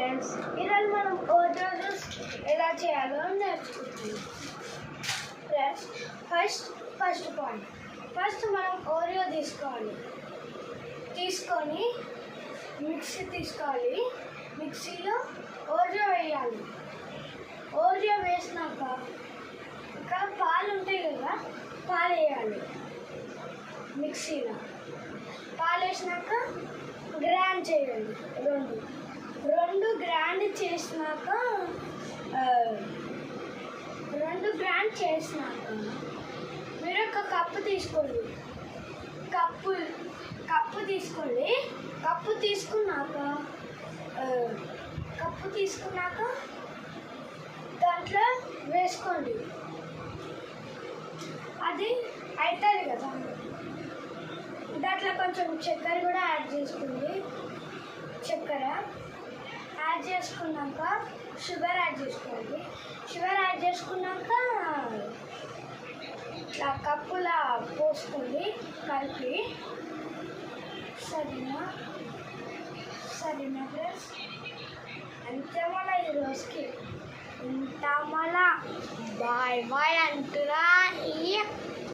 Friends, ఈరోజు మనం Oreo juice ఎలా చేయాలో నేర్చుకుంటాం. ఫ్రెండ్స్, ఫస్ట్ పాయింట్, మనం ఓరియో తీసుకొని మిక్సీలో ఓరియో వేయాలి. ఓరియో వేసినాక ఇంకా పాలు ఉంటాయి కదా, పాలు వేయాలి. మిక్సీలో పాలు వేసినాక గ్రైండ్ చేయాలి. రెండు గ్రైండ్ చేసినాక మీరు ఒక కప్పు తీసుకోండి. కప్పు తీసుకున్నాక దాంట్లో వేసుకోండి. అది అవుతుంది కదా, దాంట్లో కొంచెం చక్కెర కూడా యాడ్ చేసుకోండి. చక్కెర యాడ్ చేసుకున్నాక షుగర్ యాడ్ చేసుకోండి. షుగర్ యాడ్ చేసుకున్నాక ఇట్లా కప్పులా పోసుకోండి, కలిపి. సరేనా ఫ్రెండ్స్, అంతే. మళ్ళీ ఈరోజుకి ఇంత మళ్ళా బాయ్ అంటున్నా.